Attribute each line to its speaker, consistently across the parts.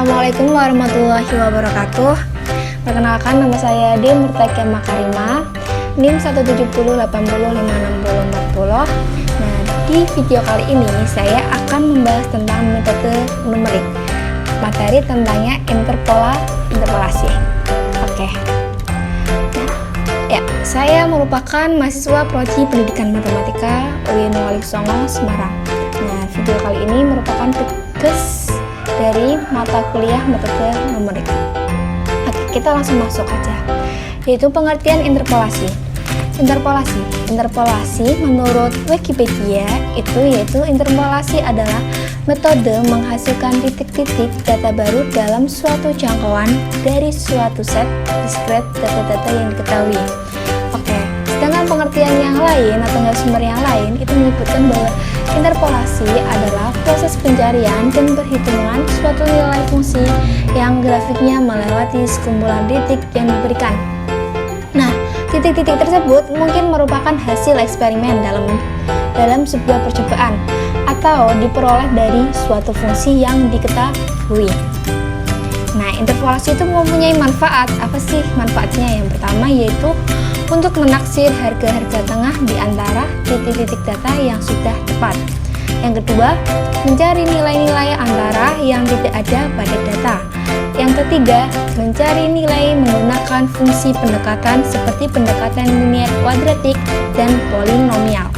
Speaker 1: Assalamualaikum warahmatullahi wabarakatuh. Perkenalkan, nama saya D. Murtakia Makarima, NIM 17080506040. Nah, di video kali ini saya akan membahas tentang metode numerik. Materi tentangnya interpolasi. Oke. Nah, ya, saya merupakan mahasiswa Prodi Pendidikan Matematika UIN Wali Songo, Semarang. Nah, video kali ini merupakan tugas dari mata kuliah metode numerik. Oke, kita langsung masuk aja, yaitu pengertian interpolasi. Interpolasi menurut Wikipedia yaitu interpolasi adalah metode menghasilkan titik-titik data baru dalam suatu jangkauan dari suatu set diskret data-data yang diketahui. Oke, sedangkan pengertian yang lain atau sumber yang lain itu menyebutkan bahwa interpolasi adalah proses pencarian dan perhitungan suatu nilai fungsi yang grafiknya melewati sekumpulan titik yang diberikan. Nah, titik-titik tersebut mungkin merupakan hasil eksperimen dalam sebuah percobaan atau diperoleh dari suatu fungsi yang diketahui. Nah, interpolasi itu mempunyai manfaat. Apa sih manfaatnya? Yang pertama yaitu untuk menaksir harga-harga tengah di antara titik-titik data yang sudah tepat. Yang kedua, mencari nilai-nilai antara yang tidak ada pada data. Yang ketiga, mencari nilai menggunakan fungsi pendekatan seperti pendekatan linear kuadratik dan polinomial.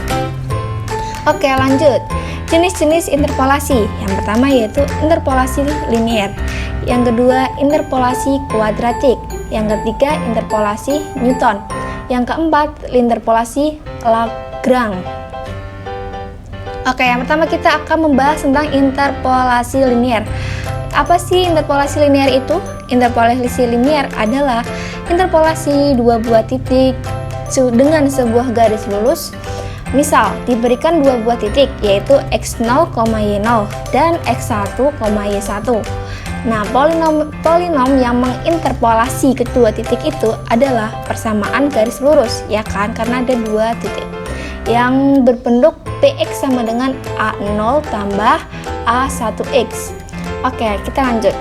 Speaker 1: Oke, lanjut. Jenis-jenis interpolasi. Yang pertama yaitu interpolasi linear. Yang kedua, interpolasi kuadratik. Yang ketiga, interpolasi Newton. Yang keempat, interpolasi Lagrange. Oke, yang pertama kita akan membahas tentang interpolasi linear. Apa sih interpolasi linear itu? Interpolasi linear adalah interpolasi dua buah titik dengan sebuah garis lurus. Misal, diberikan dua buah titik yaitu x0, y0 dan x1, y1. Nah, polinom yang menginterpolasi kedua titik itu adalah persamaan garis lurus, ya kan? Karena ada dua titik yang berbentuk px sama dengan a0 tambah a1x. Oke, kita lanjut.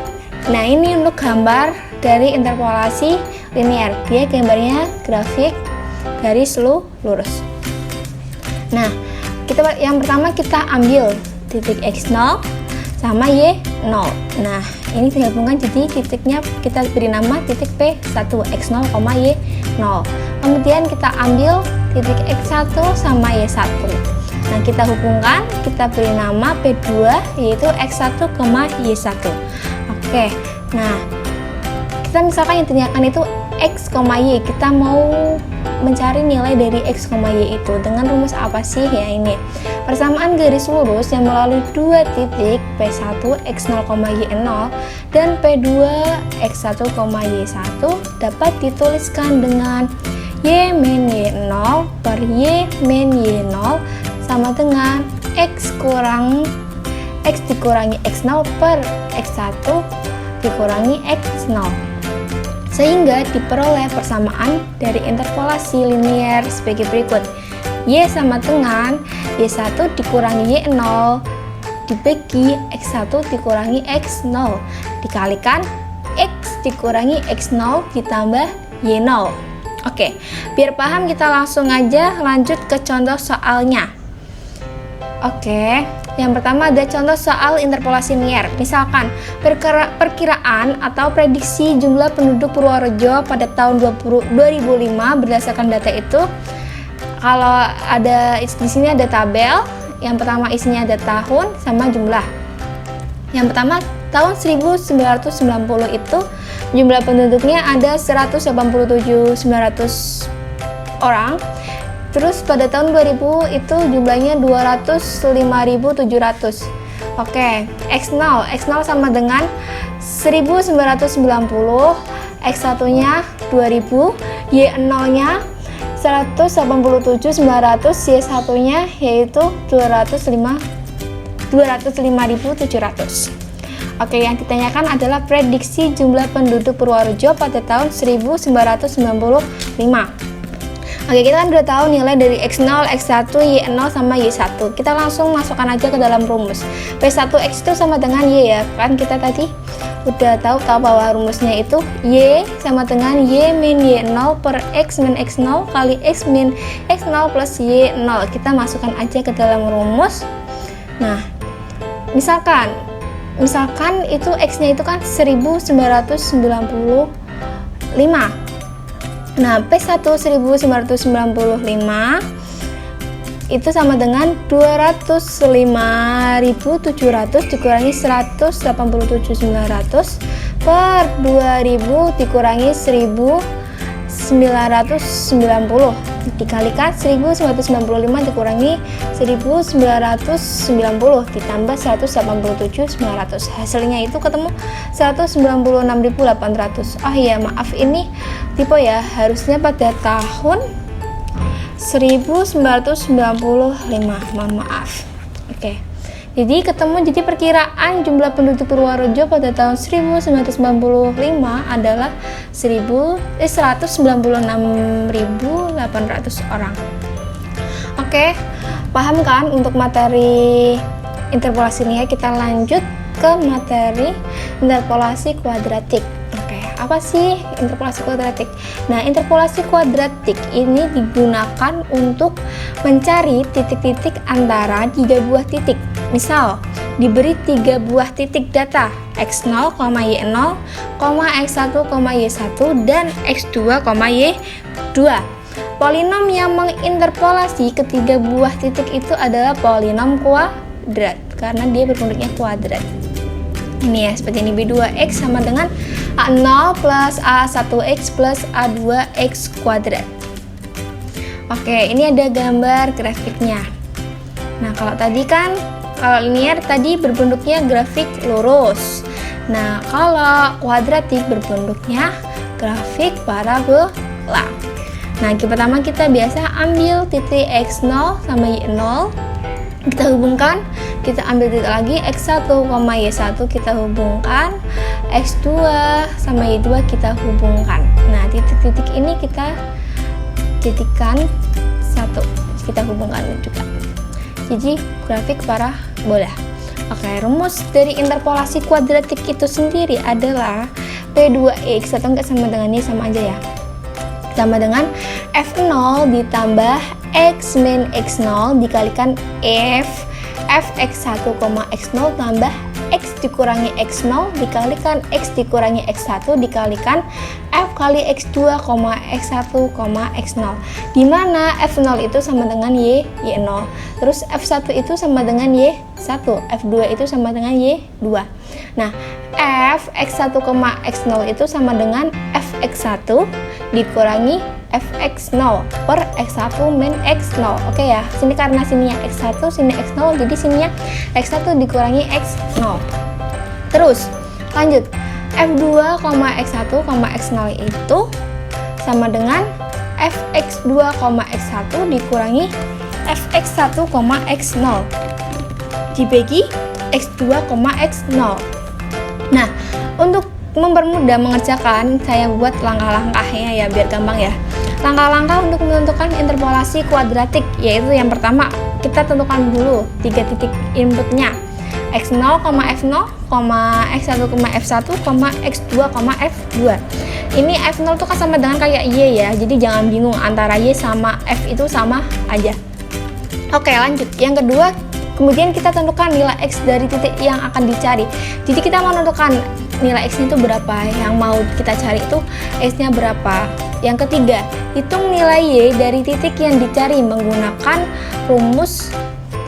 Speaker 1: Nah, ini untuk gambar dari interpolasi linear. Dia gambarnya grafik garis lurus. Nah, yang pertama kita ambil titik x0 sama y0. Nah, ini digabungkan jadi titiknya kita beri nama titik P1 x0, y0. Kemudian kita ambil titik x1 sama y1. Nah, kita hubungkan, kita beri nama P2 yaitu x1, y1. Oke. Nah, kita misalkan yang ditanyakan itu x, y. Kita mau mencari nilai dari x, y itu dengan rumus apa sih? Ya, ini persamaan garis lurus yang melalui dua titik P1 x0, y0 dan P2 x1, y1 dapat dituliskan dengan y min y0 per y min y0 sama dengan x dikurangi x0 per x1 dikurangi x0, sehingga diperoleh persamaan dari interpolasi linear sebagai berikut. Y sama dengan y1 dikurangi y0 dibagi x1 dikurangi x0 dikalikan x dikurangi x0 ditambah y0. Oke, biar paham kita langsung aja lanjut ke contoh soalnya. Oke, yang pertama ada contoh soal interpolasi linear. Misalkan perkiraan atau prediksi jumlah penduduk Purworejo pada tahun 2005 berdasarkan data itu. Kalau ada di sini ada tabel. Yang pertama isinya ada tahun sama jumlah. Yang pertama tahun 1990 itu jumlah penduduknya ada 187.900 orang. Terus pada tahun 2000 itu jumlahnya 205.700. Oke, x0 sama dengan 1990, x1-nya 2000, y0-nya 187.900, y1-nya yaitu 205.700. Oke, yang ditanyakan adalah prediksi jumlah penduduk Purworejo pada tahun 1995. Oke, kita kan udah tahu nilai dari X0, X1, Y0 sama Y1. Kita langsung masukkan aja ke dalam rumus. P1X itu sama dengan Y ya, kan kita tadi. udah tahu bahwa rumusnya itu Y sama dengan Y min Y0 per X min X0 kali X min X0 plus Y0. Kita masukkan aja ke dalam rumus. Nah, misalkan itu X-nya itu kan 1995. Nah, P1 1995 itu sama dengan 205.700 dikurangi 187.900 per 2000 dikurangi 1990 dikalikan 1995 dikurangi 1990 ditambah 187.900. Hasilnya itu ketemu 196.800. Oh iya, maaf, ini tipe ya, harusnya pada tahun 1995, mohon maaf. Oke. Jadi perkiraan jumlah penduduk Purworejo pada tahun 1995 adalah 196.800 orang. Oke, paham kan untuk materi interpolasi linear? Kita lanjut ke materi interpolasi kuadratik. Apa sih interpolasi kuadratik? Nah, interpolasi kuadratik ini digunakan untuk mencari titik-titik antara 3 buah titik. Misal, diberi 3 buah titik data x0, y0, x1, y1 dan x2, y2. Polinom yang menginterpolasi ketiga buah titik itu adalah polinom kuadrat karena dia berbentuknya kuadrat. Ini ya, seperti ini. B2x sama dengan A0 plus A1x plus A2x kuadrat. Oke, ini ada gambar grafiknya. Nah, kalau linear tadi berbentuknya grafik lurus. Nah, kalau kuadratik berbentuknya grafik parabola. Nah, pertama kita biasa ambil titik x0 sama y0. Kita hubungkan, kita ambil titik lagi x1, y1 kita hubungkan, x2 sama y2 kita hubungkan. Nah, titik-titik ini kita jadikan satu, kita hubungkan juga. Jadi grafik parabola. Oke, rumus dari interpolasi kuadratik itu sendiri adalah P2x atau enggak sama dengan ini, sama aja ya. Sama dengan f0 ditambah x min x0 dikalikan fx1, x0 tambah x dikurangi x0 dikalikan x dikurangi x1 dikalikan f kali x2, x1, x0, dimana f0 itu sama dengan y0, terus f1 itu sama dengan y1, f2 itu sama dengan y2. Nah, fx1, x0 itu sama dengan fx1 dikurangi fx0 per x1 min x0. Oke ya, sini karena sininya x1, sini x0, jadi sininya x1 dikurangi x0. Terus lanjut, f2, x1, x0 itu sama dengan fx2, x1 dikurangi fx1, x0 dibagi x2, x0. Nah, untuk mempermudah mengerjakan, saya buat langkah-langkahnya ya biar gampang ya. Langkah-langkah untuk menentukan interpolasi kuadratik, yaitu yang pertama kita tentukan dulu 3 titik inputnya, x0, f0, x1, f1, x2, f2. Ini f0 tuh kan sama dengan kayak y ya, jadi jangan bingung antara y sama f itu sama aja. Oke, lanjut. Yang kedua, kemudian kita tentukan nilai x dari titik yang akan dicari. Jadi kita mau menentukan nilai x itu berapa, yang mau kita cari itu x nya berapa. Yang ketiga, hitung nilai y dari titik yang dicari menggunakan rumus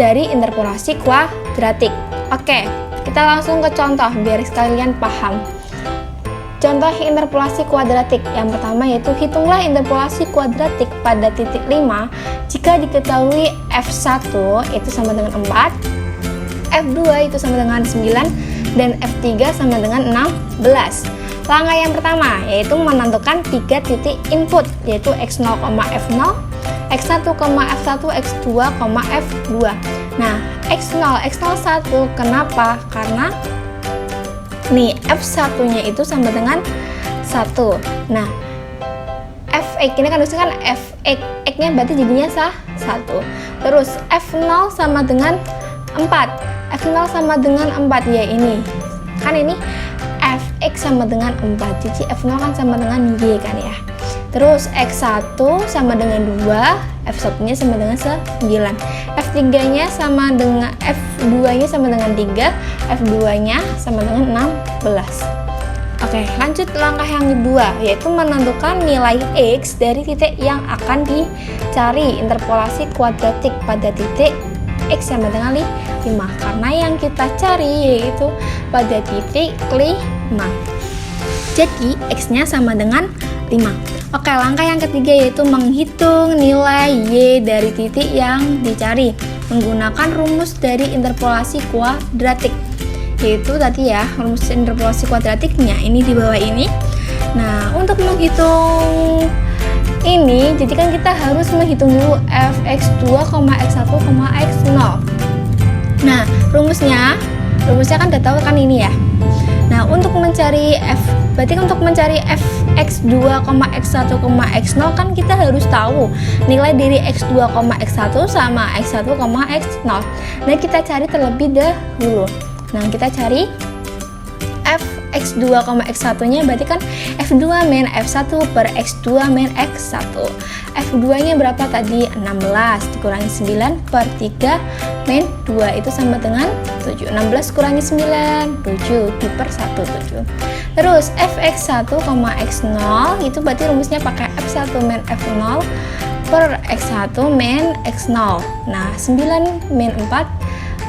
Speaker 1: dari interpolasi kuadratik. Oke, kita langsung ke contoh biar sekalian paham. Contoh interpolasi kuadratik yang pertama yaitu hitunglah interpolasi kuadratik pada titik 5 jika diketahui f1 itu sama dengan 4, f2 itu sama dengan 9, dan f3 sama dengan 16. Langkah yang pertama yaitu menentukan 3 titik input yaitu x0, f0, x1, f1, x2, f2. Nah, x0 1 kenapa? Karena nih f1 nya itu sama dengan 1. Nah, fx ini kan harusnya kan fx nya berarti jadinya 1. Terus f0 sama dengan 4. f0 sama dengan 4 ya, ini kan ini fx sama dengan 4, jadi f0 kan sama dengan y kan ya. Terus x1 sama dengan 2, f1 nya sama dengan 9, f3 nya sama dengan f2 nya sama dengan 3, f2 nya sama dengan 16. Oke, lanjut langkah yang kedua, yaitu menentukan nilai x dari titik yang akan dicari. Interpolasi kuadratik pada titik x sama dengan 5, karena yang kita cari yaitu pada titik 5. Jadi x nya sama dengan 5. Oke, langkah yang ketiga yaitu menghitung nilai y dari titik yang dicari menggunakan rumus dari interpolasi kuadratik, yaitu tadi ya, rumus interpolasi kuadratiknya ini di bawah ini. Nah, untuk menghitung ini, jadi kan kita harus menghitung dulu fx2, x1, x0. Nah, rumusnya kan udah tahu kan ini ya. Nah, untuk mencari berarti untuk mencari fx2, x1, x0 kan kita harus tahu nilai dari x2, x1 sama x1, x0. Nah, kita cari terlebih dahulu. Nah, kita cari fx2, x1 nya berarti kan f2 min f1 per x2 min x1. f2 nya berapa tadi? 16 dikurangi 9 per 3 min 2 itu sama dengan 7. 16 kurangi 9, 7 per 1, 7. Terus fx1, x0 itu berarti rumusnya pakai f1 min f0 per x1 min x0. Nah, 9 min 4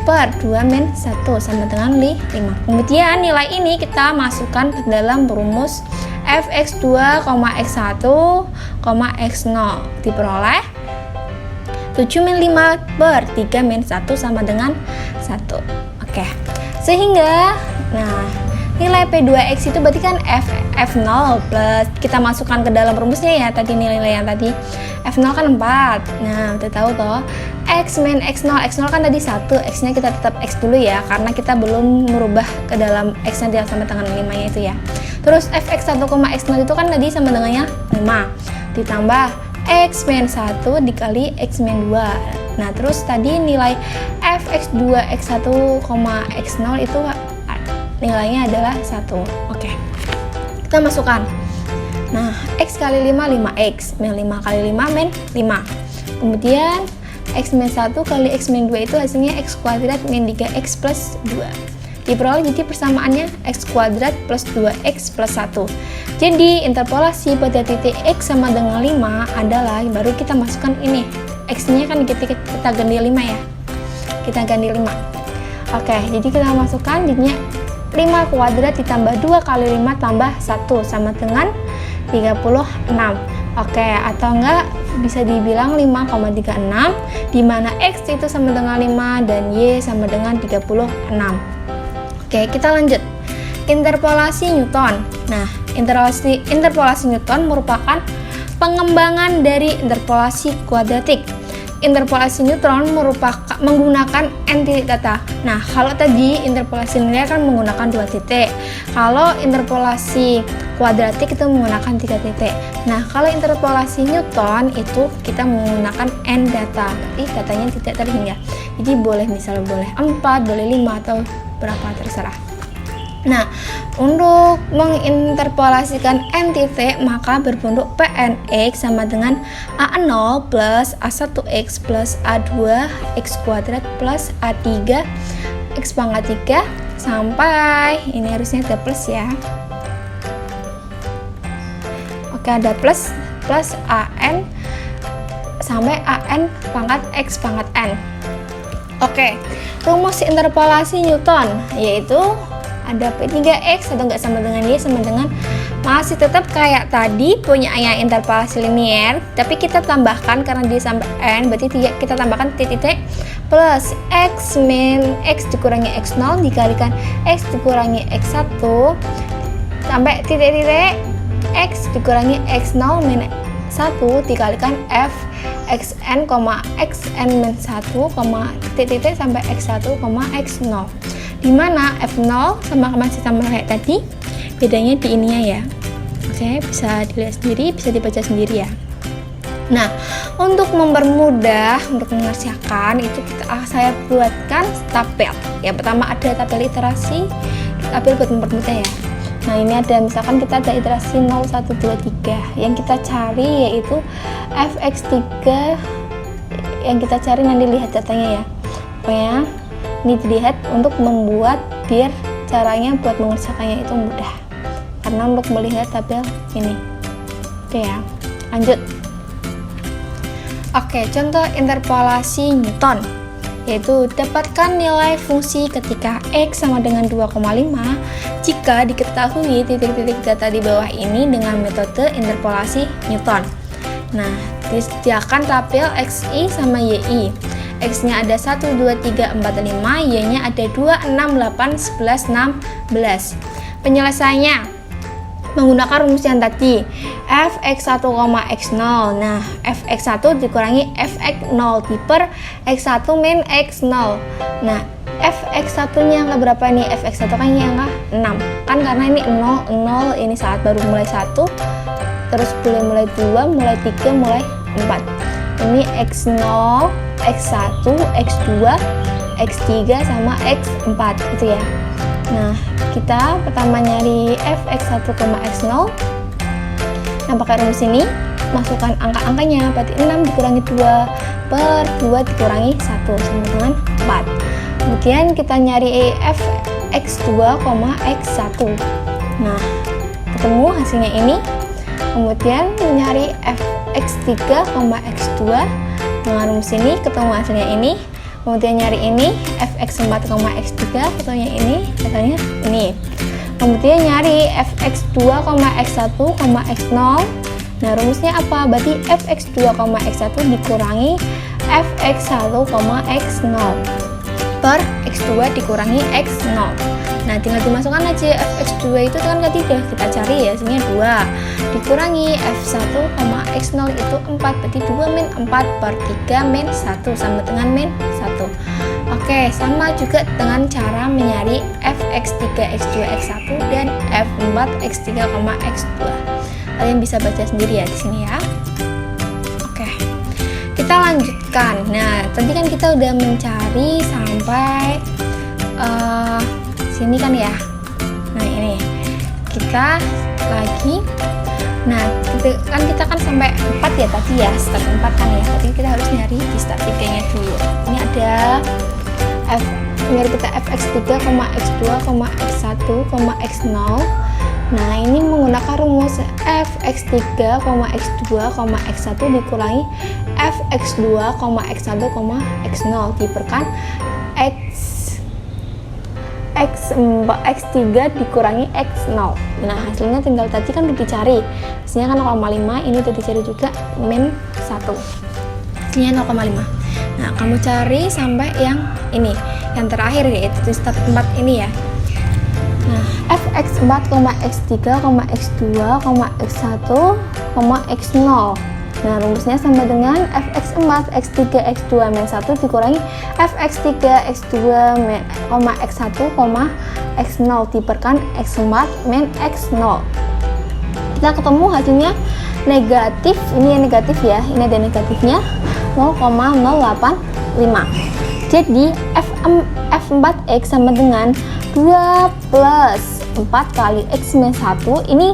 Speaker 1: per 2 min 1 sama dengan 5. Kemudian nilai ini kita masukkan ke dalam rumus fx2, x1, x0 diperoleh 7 min 5 per 3 min 1 sama dengan 1. Oke, sehingga nah nilai P2X itu berarti kan F0 plus kita masukkan ke dalam rumusnya ya tadi nilai-nilai yang tadi. F0 kan 4. Nah, udah tahu toh. X min X0, X0 kan tadi 1, X-nya kita tetap X dulu ya karena kita belum merubah ke dalam X-nya dia sama dengan 5-nya itu ya. Terus Fx1, X0 itu kan tadi sama dengannya 5. Ditambah X min 1 dikali X min 2. Nah, terus tadi nilai Fx2, X1, X0 itu nilainya adalah 1. Oke. Kita masukkan. Nah, X kali 5, 5X. Min 5 kali 5, min 5. Kemudian, X min 1 kali X min 2 itu hasilnya X kuadrat min 3X plus 2. Diperoleh jadi persamaannya X kuadrat plus 2X plus 1. Jadi, interpolasi pada titik X sama dengan 5 adalah, baru kita masukkan ini. X-nya kan kita ganti 5 ya. Kita ganti 5. Oke, jadi kita masukkan jadinya 5 kuadrat ditambah 2 kali 5 tambah 1 sama dengan 36. Oke, atau enggak bisa dibilang 5,36 di mana X itu sama dengan 5 dan Y sama dengan 36. Oke, kita lanjut. Interpolasi Newton. Nah, interpolasi Newton merupakan pengembangan dari interpolasi kuadratik. Interpolasi Newton merupakan menggunakan n titik data. Nah, kalau tadi interpolasi linear kan menggunakan 2 titik. Kalau interpolasi kuadratik itu menggunakan 3 titik. Nah, kalau interpolasi Newton itu kita menggunakan n data. Berarti datanya tidak terhingga. Jadi boleh misalnya boleh 4, boleh 5 atau berapa terserah. Nah, untuk menginterpolasikan n titik maka berbentuk Pnx sama dengan A0 plus A1x plus A2x kuadrat plus A3 x pangkat 3 sampai ini harusnya ada plus ya. Oke, ada plus an sampai an pangkat x pangkat n. Oke, rumus interpolasi Newton yaitu ada P3X atau enggak sama dengan Y sama dengan masih tetap kayak tadi punya interpolasi linear, tapi kita tambahkan karena dia sampai n berarti kita tambahkan titik plus X min X dikurangi X0 dikalikan X dikurangi X1 sampai titik-titik X dikurangi X0 min 1 dikalikan F xn, xn min 1, titik-titik sampai x1, x0. Dimana f0 masih sama kayak tadi, bedanya di ininya ya. Oke, bisa dilihat sendiri, bisa dibaca sendiri ya. Nah, untuk mempermudah, untuk mengerjakan itu saya buatkan tabel. Yang pertama ada tabel iterasi, tabel buat mempermudah ya. Nah, ini ada misalkan kita ada iterasi 0, 1, 2, 3. Yang kita cari yaitu fx3, yang kita cari nanti lihat datanya ya. Pokoknya ini dilihat untuk membuat biar caranya buat mengerjakannya itu mudah. Karena untuk melihat tabel ini. Oke ya, lanjut. Oke, contoh interpolasi Newton, yaitu dapatkan nilai fungsi ketika X sama dengan 2,5 jika diketahui titik-titik data di bawah ini dengan metode interpolasi Newton. Nah, disediakan tabel XI sama YI. X-nya ada 1, 2, 3, 4, 5, Y-nya ada 2, 6, 8, 11, 16. Penyelesaiannya menggunakan rumus yang tadi, fx1, x0. Nah, fx1 dikurangi fx0 diper x1 min x0. Nah, fx1 nya angka berapa nih? Fx1 kan ini angka 6 kan, karena ini 0, 0, ini saat baru mulai 1, terus mulai 2, mulai 3, mulai 4. Ini x0, x1, x2, x3 sama x4 gitu ya. Nah, kita pertama nyari fx1, x0. Nah, pakai rumus ini masukkan angka-angkanya, berarti 6 dikurangi 2 per 2 dikurangi 1 sama dengan 4. Kemudian kita nyari fx2, x1. Nah, ketemu hasilnya ini. Kemudian nyari fx3, x2 dengan rumus ini, ketemu hasilnya ini. Kemudian nyari ini fx4, x3, ketemunya ini, katanya ini. Kemudian nyari fx2, x1, x0. Nah, rumusnya apa? Berarti fx2, x1 dikurangi fx1, x0 per x2 dikurangi x0. Nah, tinggal dimasukkan aja fx2 itu kan ketiga, kita cari ya hasilnya 2 dikurangi f1, x0 itu 4, berarti 2 min 4 per 3 min 1 sama dengan min 1. Oke, sama juga dengan cara mencari fx3, x2, x1 dan f4, x3, x2. Kalian bisa baca sendiri ya di sini ya. Oke, kita lanjutkan. Nah, tadi kan kita udah mencari sampai sini kan ya. Nah, ini kita lagi. Nah, kita kan sampai 4 ya tadi ya, step 4 kan ya. Tapi kita harus nyari di step 3-nya dulu. Ini ada nyari kita fx3, x2, x1, x0. Nah, ini menggunakan rumus fx3, x2, x1 dikurangi fx2, x1, x0 diperkan x3 dikurangi x0. Nah, hasilnya tinggal tadi kan udah dicari. Hasilnya kan 0,5, ini udah dicari juga min 1. Hasilnya 0,5. Nah, kamu cari sampai yang ini, yang terakhir yaitu di step 4 ini ya. Nah, fx4, x3, x2, x1, x0. Nah, rumusnya sama dengan fx4, x3, x2, min 1 dikurangi fx3, x2, x1, x0 diperkan x4 min x0. Kita ketemu hasilnya negatif, ini yang negatif ya, ini ada negatifnya 0,085. Jadi f4x sama dengan 2 plus 4 kali x min 1. Ini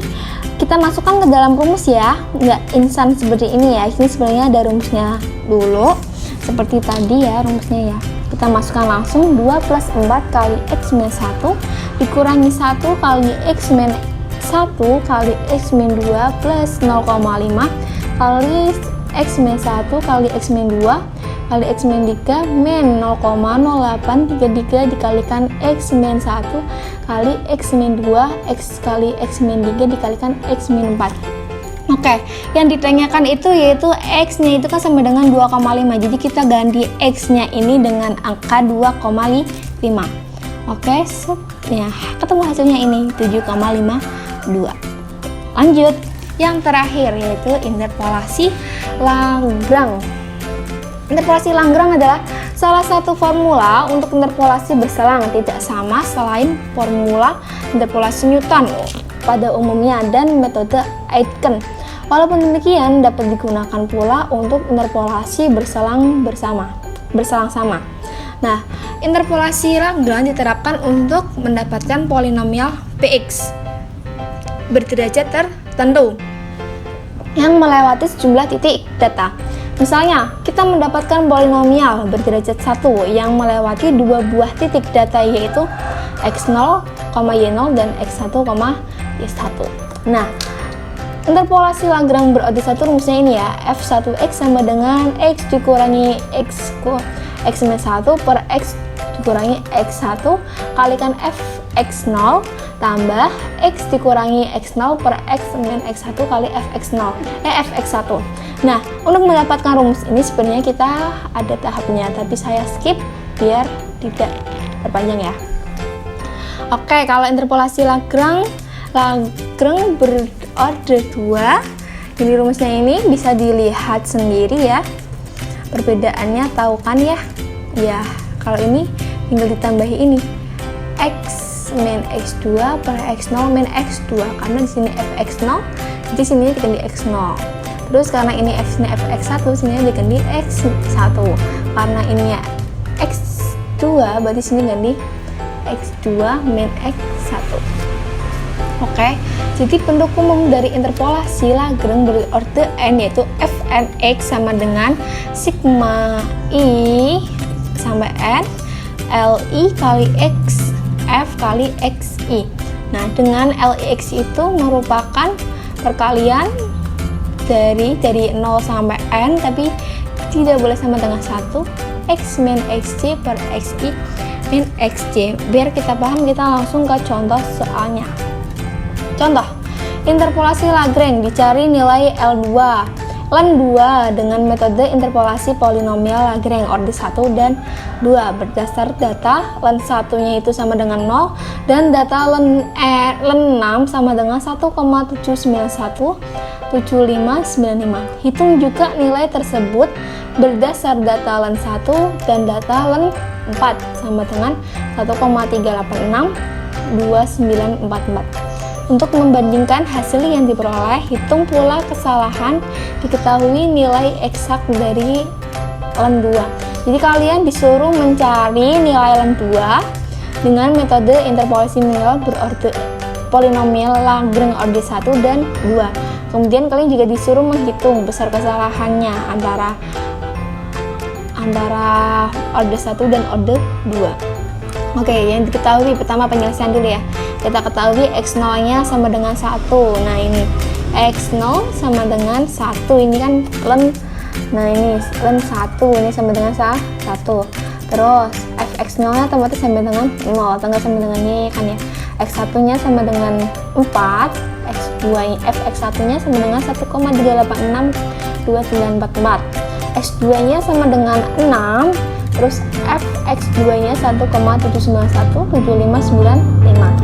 Speaker 1: kita masukkan ke dalam rumus ya, nggak instan seperti ini ya. Ini sebenarnya ada rumusnya dulu seperti tadi ya rumusnya ya. Kita masukkan langsung 2 plus 4 kali x min 1 dikurangi 1 kali x min 1 kali x min 2 plus 0,5 kali x min 1 kali x min 2 kali x min 3 min 0,0833 dikalikan x min 1 kali x min 2 x kali x min 3 dikalikan x min 4. Oke, yang ditanyakan itu yaitu x nya itu kan sama dengan 2,5. Jadi kita ganti x nya ini dengan angka 2,5. Oke, ya ketemu hasilnya ini 7,52. Lanjut, yang terakhir yaitu interpolasi Lagrange. Interpolasi Lagrange adalah salah satu formula untuk interpolasi berselang tidak sama selain formula interpolasi Newton pada umumnya dan metode Aitken. Walaupun demikian, dapat digunakan pula untuk interpolasi berselang-sama. Nah, interpolasi Lagrange diterapkan untuk mendapatkan polinomial Px. berderajat tertentu yang melewati sejumlah titik data. Misalnya, kita mendapatkan polinomial berderajat 1 yang melewati dua buah titik data, yaitu x0, y0 dan x1, y1. Nah, interpolasi Lagrange berorder 1 rumusnya ini ya, f1x sama dengan x dikurangi x min 1 per x dikurangi x1 kalikan fx0 tambah x dikurangi x0 per x min x1 kali fx1. Nah, untuk mendapatkan rumus ini sebenarnya kita ada tahapnya, tapi saya skip biar tidak terpanjang ya. Oke, kalau interpolasi Lagrange berorder 2, ini rumusnya ini bisa dilihat sendiri ya. Perbedaannya tahu kan ya? Ya, kalau ini tinggal ditambahi ini x min x2 per x0 min x2, karena di sini fx0, jadi sini diganti x0. Terus karena ini x-nya fx1, sini diganti x1. Karena ini ya x2, berarti sini ganti x2 min x1. Oke, jadi bentuk umum dari interpolasi Lagrange berorder n yaitu fnx sama dengan sigma i sampai n li kali x f kali xi. Nah, dengan lix itu merupakan perkalian dari 0 sampai n, tapi tidak boleh sama dengan 1, x min xc per xi min xc. Biar kita paham, kita langsung ke contoh soalnya. Contoh, interpolasi Lagrange dicari nilai L2 dengan metode interpolasi polinomial Lagrange order 1 dan 2 berdasar data len 1-nya itu sama dengan 0 dan data len 6 sama dengan 1,7917595. Hitung juga nilai tersebut berdasar data len 1 dan data len 4 sama dengan 1,3862944. Untuk membandingkan hasil yang diperoleh, hitung pula kesalahan, diketahui nilai eksak dari len 2. Jadi kalian disuruh mencari nilai len 2 dengan metode interpolasi polinomial Lagrange order 1 dan 2. Kemudian kalian juga disuruh menghitung besar kesalahannya antara order 1 dan order 2. Oke, yang diketahui pertama penyelesaian dulu ya. Kita ketahui x0-nya sama dengan 1. Nah, ini x0 sama dengan 1. Ini kan len. Nah, ini len 1. Ini sama dengan 1. Terus fx0-nya otomatis sama dengan 0. Tinggal sama dengan ini kan ya. x1-nya sama dengan 4. fx1-nya sama dengan 1,3862944. x2-nya sama dengan 6. Terus fx2-nya 1,7917595.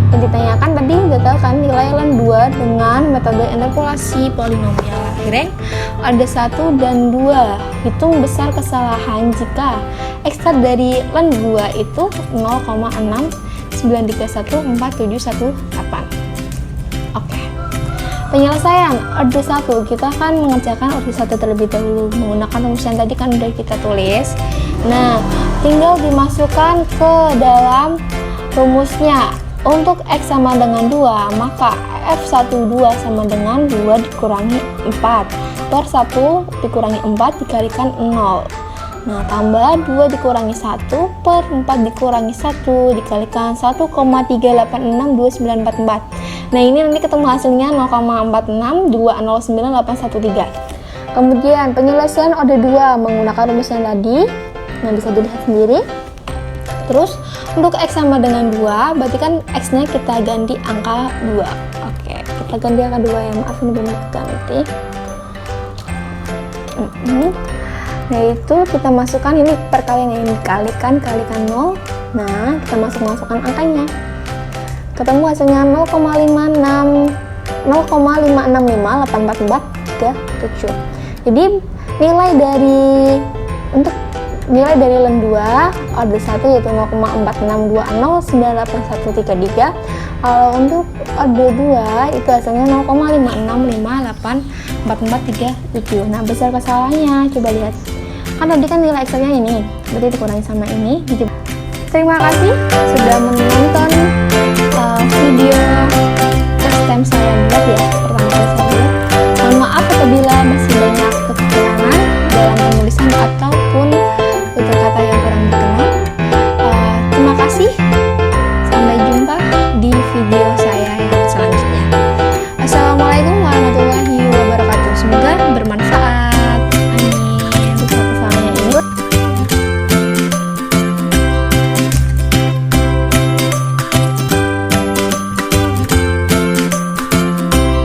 Speaker 1: Yang ditanyakan tadi datakan nilai len 2 dengan metode interpolasi polinomial Lagrange order 1 dan 2. Hitung besar kesalahan jika eksak dari len 2 itu 0,693147118. Oke. Penyelesaian order 1, kita akan mengerjakan order 1 terlebih dahulu menggunakan rumus yang tadi kan udah kita tulis. Nah, tinggal dimasukkan ke dalam rumusnya. Untuk x sama dengan 2, maka f12 sama dengan 2 dikurangi 4 per 1 dikurangi 4 dikalikan 0. Nah, tambah 2 dikurangi 1 per 4 dikurangi 1 dikalikan 1,3862944. Nah, ini nanti ketemu hasilnya 0,462098813. Kemudian penyelesaian order 2 menggunakan rumus yang tadi. Nah, bisa dilihat sendiri. Terus untuk x sama dengan 2, berarti kan x-nya kita ganti angka 2. Oke, kita ganti angka 2 ya, maaf ini belum ganti. Nah, itu kita masukkan ini perkalian yang dikalikan 0. Nah, kita masukkan angkanya. Ketemu hasilnya 0,5658443. Jadi nilai dari len 2 order 1 yaitu 0,462098133. Kalau untuk order 2 itu hasilnya 0,5658443. Nah, besar kesalahannya coba lihat. Kan tadi kan nilai Excelnya ini, berarti dikurangi sama ini. Terima kasih sudah menonton video